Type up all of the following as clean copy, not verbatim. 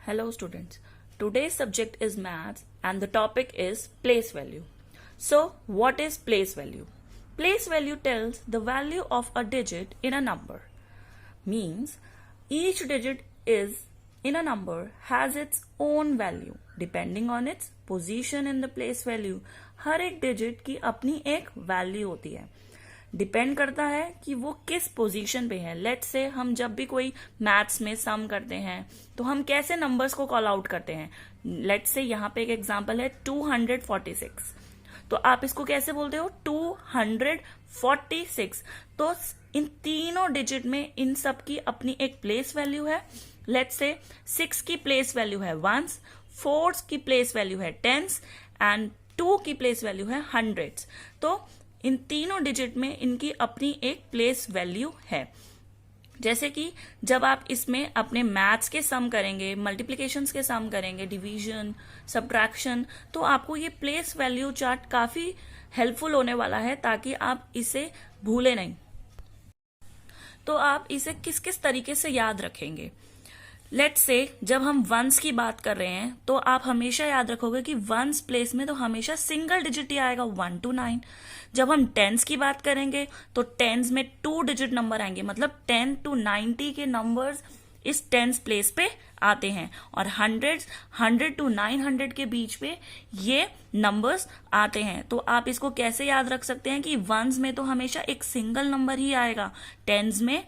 Hello students. Today's subject is maths and the topic is place value. So what is place value? Place value tells the value of a digit in a number. Means each digit is in a number has its own value depending on its position in the place value. हर एक digit की अपनी एक value होती है. Depend करता है कि वो किस पोजीशन पे है. लेट्स से हम जब भी कोई मैथ्स में सम करते हैं तो हम कैसे नंबर्स को कॉल आउट करते हैं. लेट्स से यहाँ पे एक एग्जांपल है 246. तो आप इसको कैसे बोलते हो 246. तो इन तीनों डिजिट में इन सब की अपनी एक प्लेस वैल्यू है. लेट्स से 6 की प्लेस वैल्यू है 1s, 4 की प्लेस वैल्यू है 10s एंड 2 की प्लेस वैल्यू है 100s. तो इन तीनों डिजिट में इनकी अपनी एक प्लेस वैल्यू है. जैसे कि जब आप इसमें अपने मैथ्स के सम करेंगे, मल्टीप्लिकेशंस के सम करेंगे, डिवीजन, सब्ट्रैक्शन, तो आपको ये प्लेस वैल्यू चार्ट काफी हेल्पफुल होने वाला है ताकि आप इसे भूले नहीं. तो आप इसे किस किस तरीके से याद रखेंगे. लेट्स से जब हम वंस की बात कर रहे हैं तो आप हमेशा याद रखोगे कि वंस प्लेस में तो हमेशा सिंगल डिजिट ही आएगा 1 to 9. जब हम टेंस की बात करेंगे तो टेंस में 2 डिजिट नंबर आएंगे, मतलब 10 to 90 के नंबर्स इस टेंस प्लेस पे आते हैं. और 100 to 900 के बीच पे ये नंबर्स आते हैं. तो आप इसको कैसे याद रख सकते हैं कि वंस में तो हमेशा एक सिंगल नंबर ही आएगा, टेंस में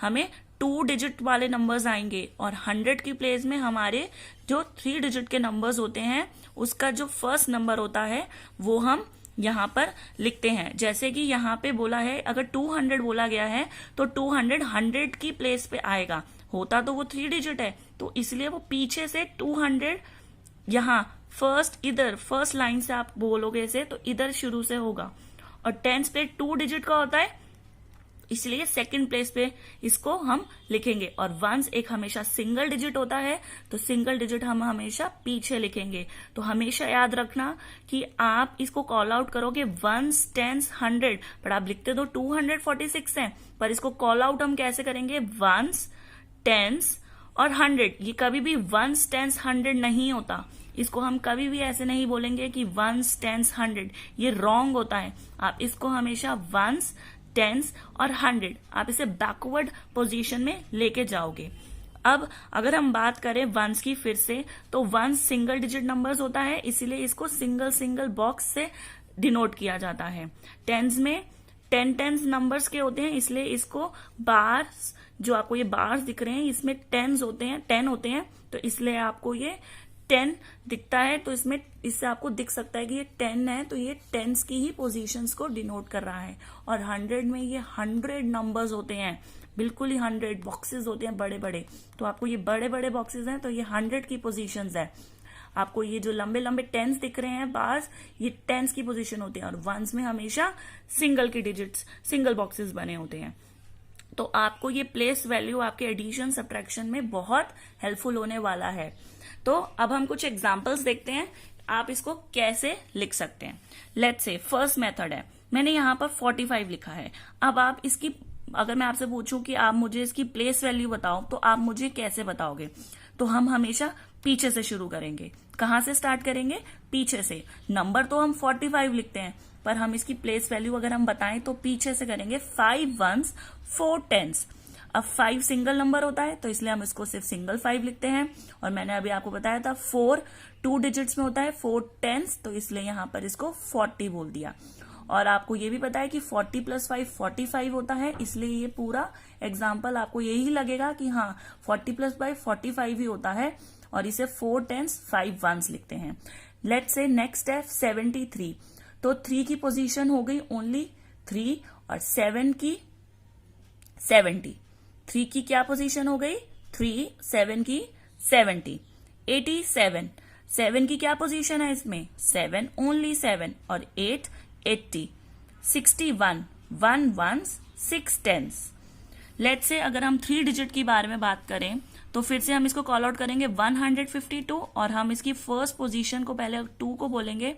हमें 2 डिजिट वाले नंबर्स आएंगे और 100 की प्लेस में हमारे जो 3 डिजिट के नंबर्स होते हैं उसका जो फर्स्ट नंबर होता है वो हम यहाँ पर लिखते हैं. जैसे कि यहाँ पे बोला है अगर 200 बोला गया है तो 200 100 की प्लेस पे आएगा. होता तो वो 3 डिजिट है तो इसलिए वो पीछे से 200 यहाँ फर्स्ट लाइन से आप बोलोगे इसे तो इधर शुरू से होगा. और टेंस पे 2 डिजिट का होता है इसलिए सेकंड प्लेस पे इसको हम लिखेंगे. और वंस एक हमेशा सिंगल डिजिट होता है तो सिंगल डिजिट हम हमेशा पीछे लिखेंगे. तो हमेशा याद रखना कि आप इसको कॉल आउट करोगे वंस, टेंस, 100, पर आप लिखते तो 246 हैं, पर इसको कॉल आउट हम कैसे करेंगे वंस, टेंस और 100. ये कभी भी वंस, टेंस, 100 नहीं होता. इसको हम कभी भी ऐसे नहीं बोलेंगे कि वंस, टेंस, 100. ये रॉन्ग होता है. आप इसको हमेशा वंस, टेंस और 100 आप इसे बैकवर्ड पोजीशन में लेके जाओगे. अब अगर हम बात करें वंस की फिर से तो वंस सिंगल डिजिट नंबर्स होता है इसीलिए इसको सिंगल बॉक्स से डिनोट किया जाता है. टेंस में 10 नंबर्स के होते हैं इसलिए इसको बार्स, जो आपको ये बार्स दिख रहे हैं इसमें 10 होते हैं तो इसलिए आपको ये 10 दिखता है. तो इससे आपको दिख सकता है कि ये 10 है तो ये टेंस की ही पोजीशंस को डिनोट कर रहा है. और 100 में ये 100 नंबर्स होते हैं, बिल्कुल ही 100 बॉक्सेस होते हैं बड़े बड़े. तो आपको ये बड़े बड़े बॉक्सेस हैं तो ये 100 की पोजीशंस है. आपको ये जो लंबे लंबे टेंस दिख रहे हैं बार्स ये टेंस की पोजीशन होती है. और वंस में हमेशा सिंगल की डिजिट्स, सिंगल बॉक्सेस बने होते हैं. तो आपको ये प्लेस वैल्यू आपके एडिशन सब्ट्रैक्शन में बहुत हेल्पफुल होने वाला है. तो अब हम कुछ एग्जांपल्स देखते हैं आप इसको कैसे लिख सकते हैं. लेट्स से फर्स्ट मेथड है, मैंने यहाँ पर 45 लिखा है. अब आप इसकी, अगर मैं आपसे पूछूं कि आप मुझे इसकी प्लेस वैल्यू बताओ तो आप मुझे कैसे बताओगे. तो हम हमेशा पीछे से शुरू करेंगे. कहाँ से स्टार्ट करेंगे, पीछे से. नंबर तो हम 45 लिखते हैं पर हम इसकी प्लेस वैल्यू अगर हम बताएं तो पीछे से करेंगे. 5 1s 4 10s. अब 5 सिंगल नंबर होता है तो इसलिए हम इसको सिर्फ सिंगल 5 लिखते हैं. और मैंने अभी आपको बताया था 4 2 डिजिट्स में होता है, 4 10s, तो इसलिए यहां पर इसको 40 बोल दिया. और आपको ये भी पता है कि 40 + 5 45 होता है इसलिए ये पूरा एग्जाम्पल आपको यही लगेगा कि हाँ 40 + 5 45 ही होता है. और इसे 4 10s 5 1s लिखते हैं. लेट्स से नेक्स्ट है 73. तो 3 की पोजीशन हो गई ओनली 3 और 7 की 70. 3 की क्या पोजीशन हो गई 3, 7 की 70. 87. 7 की क्या पोजीशन है इसमें 7, ओनली 7 और 8 80. 61 1 1s 6 10s. लेट्स से अगर हम 3 डिजिट की बारे में बात करें तो फिर से हम इसको कॉल आउट करेंगे 152 और हम इसकी फर्स्ट पोजीशन को पहले 2 को बोलेंगे.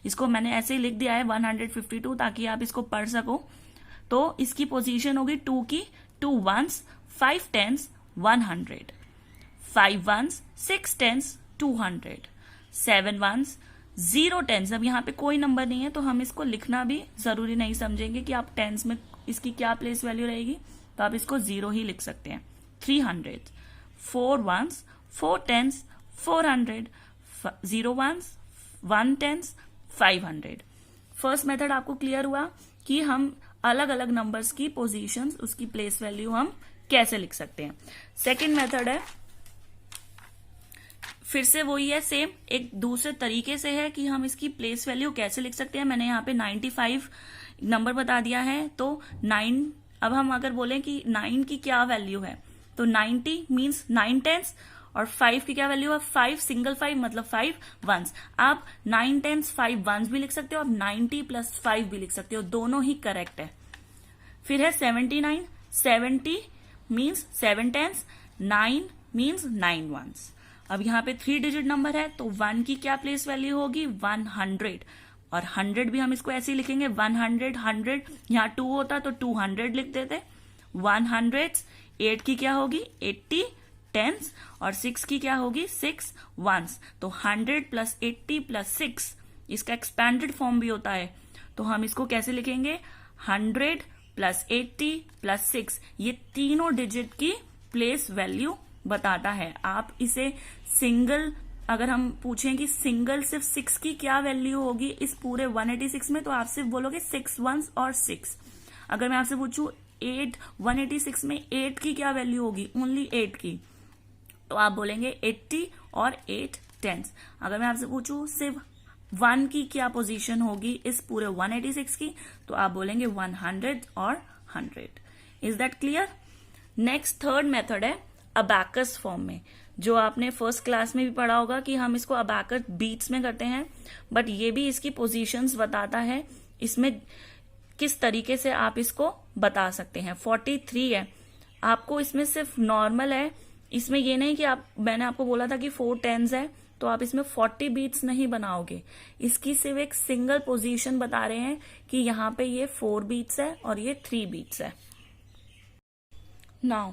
इसको मैंने ऐसे ही लिख दिया है 152 ताकि आप इसको पढ़ सको. तो इसकी पोजीशन होगी 2 की 2 1s 5 10s 100. 5 1s 6 tense 200, 7 once 0 tense. अब यहाँ पे कोई नंबर नहीं है तो हम इसको लिखना भी जरूरी नहीं समझेंगे कि आप टेंस में इसकी क्या प्लेस वैल्यू रहेगी, तो आप इसको 0 ही लिख सकते हैं। 300, 4 ones 4 tens 400, 0 ones 1 tens 500। First method आपको क्लियर हुआ कि हम अलग अलग नंबर्स की पोजीशंस, उसकी प्लेस वैल्यू हम कैसे लिख सकते हैं। सेकंड मेथड है, फिर से वही है, सेम एक दूसरे तरीके से है कि हम इसकी प्लेस वैल्यू कैसे लिख सकते हैं। मैंने यहाँ पे 95 नंबर बता दिया है, तो 9, अब हम अगर बोलें कि 9 की क्या वैल्यू है, तो 90 मीन्स 9 टेंस, और 5 की क्या वैल्यू है, 5 सिंगल 5 मतलब 5 वंस। आप 9 टेंस 5 वंस भी लिख सकते हो, आप 90 + 5 भी लिख सकते हो, दोनों ही करेक्ट है। फिर है 79, 70 मीन्स 7 टेंस, 9 मीन्स 9 वंस। अब यहाँ पे 3 डिजिट नंबर है, तो 1 की क्या प्लेस वैल्यू होगी, 100, और 100 भी हम इसको ऐसे ही लिखेंगे 100, 100, यहाँ 2 होता तो 200 लिख देते। 100, 8 की क्या होगी 80 टेंस, और 6 की क्या होगी 6 वंस। तो 100 + 80 + 6 इसका एक्सपेंडेड फॉर्म भी होता है, तो हम इसको कैसे लिखेंगे 100 + 80 + 6, ये तीनों डिजिट की प्लेस वैल्यू बताता है। आप इसे सिंगल, अगर हम पूछें कि सिंगल सिर्फ 6 की क्या वैल्यू होगी इस पूरे 186 में, तो आप सिर्फ बोलोगे 6 वंस और 6। अगर मैं आपसे पूछूं 8, 186 में 8 की क्या वैल्यू होगी, ओनली 8 की, तो आप बोलेंगे 80 और 8 टेंस। अगर मैं आपसे पूछूं सिर्फ 1 की क्या पोजीशन होगी इस पूरे 186 की, तो आप बोलेंगे 100 और 100। Is that clear? Next third method है अबैकस फॉर्म में, जो आपने फर्स्ट क्लास में भी पढ़ा होगा कि हम इसको अबैकस बीट्स में करते हैं, बट ये भी इसकी पोजीशंस बताता है, इसमें किस तरीके से आप इसको बता सकते हैं। 43 है, आपको इसमें सिर्फ नॉर्मल है, इसमें ये नहीं कि आप, मैंने आपको बोला था कि 4 टेंस है तो आप इसमें 40 बीट्स नहीं बनाओगे, इसकी सिर्फ एक सिंगल पोजीशन बता रहे हैं कि यहाँ पे ये 4 बीट्स है और ये 3 बीट्स है। नाउ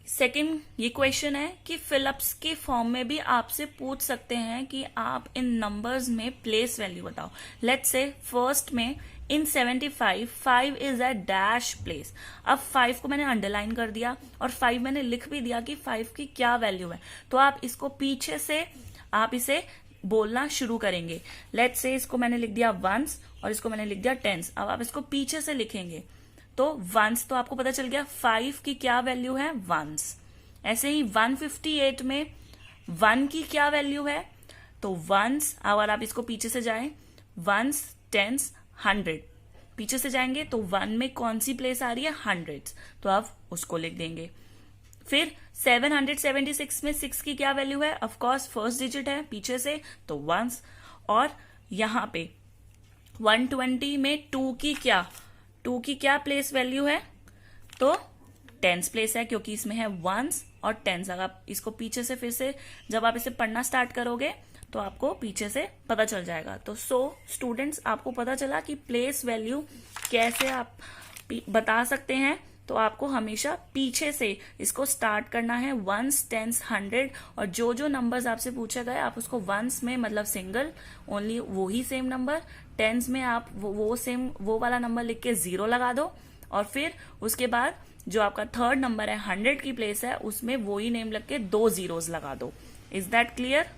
सेकंड ये क्वेश्चन है कि फिलिप्स के फॉर्म में भी आपसे पूछ सकते हैं कि आप इन नंबर्स में प्लेस वैल्यू बताओ। लेट्स से फर्स्ट में इन 75 5 इज अ डैश प्लेस। अब 5 को मैंने अंडरलाइन कर दिया और 5 मैंने लिख भी दिया कि 5 की क्या वैल्यू है, तो आप इसको पीछे से आप इसे बोलना शुरू करेंगे। लेट्स से इसको मैंने लिख दिया वंस और इसको मैंने लिख दिया टेंस। अब आप इसको पीछे से लिखेंगे, तो वंस तो आपको पता चल गया 5 की क्या वैल्यू है वंस। ऐसे ही 158 में 1 की क्या वैल्यू है, तो वंस। अगर आप इसको पीछे से जाएं, वंस टेंस 100, पीछे से जाएंगे तो 1 में कौन सी प्लेस आ रही है 100, तो आप उसको लिख देंगे। फिर 776 में 6 की क्या वैल्यू है, ऑफ कोर्स फर्स्ट डिजिट है पीछे से, तो वंस। और यहां पे 120 में 2 की क्या प्लेस वैल्यू है, तो टेंस प्लेस है, क्योंकि इसमें है वंस और टेंस। अगर आप इसको पीछे से फिर से जब आप इसे पढ़ना स्टार्ट करोगे तो आपको पीछे से पता चल जाएगा। तो स्टूडेंट्स, आपको पता चला कि प्लेस वैल्यू कैसे आप बता सकते हैं। तो आपको हमेशा पीछे से इसको स्टार्ट करना है, वंस टेंस 100, और जो जो नंबर्स आपसे पूछे गए आप उसको वंस में मतलब सिंगल ओनली वो ही सेम नंबर, टेंस में आप वो वाला नंबर लिख के 0 लगा दो, और फिर उसके बाद जो आपका थर्ड नंबर है 100 की प्लेस है उसमें वो ही नेम लग के 2 zeros लगा दो। Is that clear?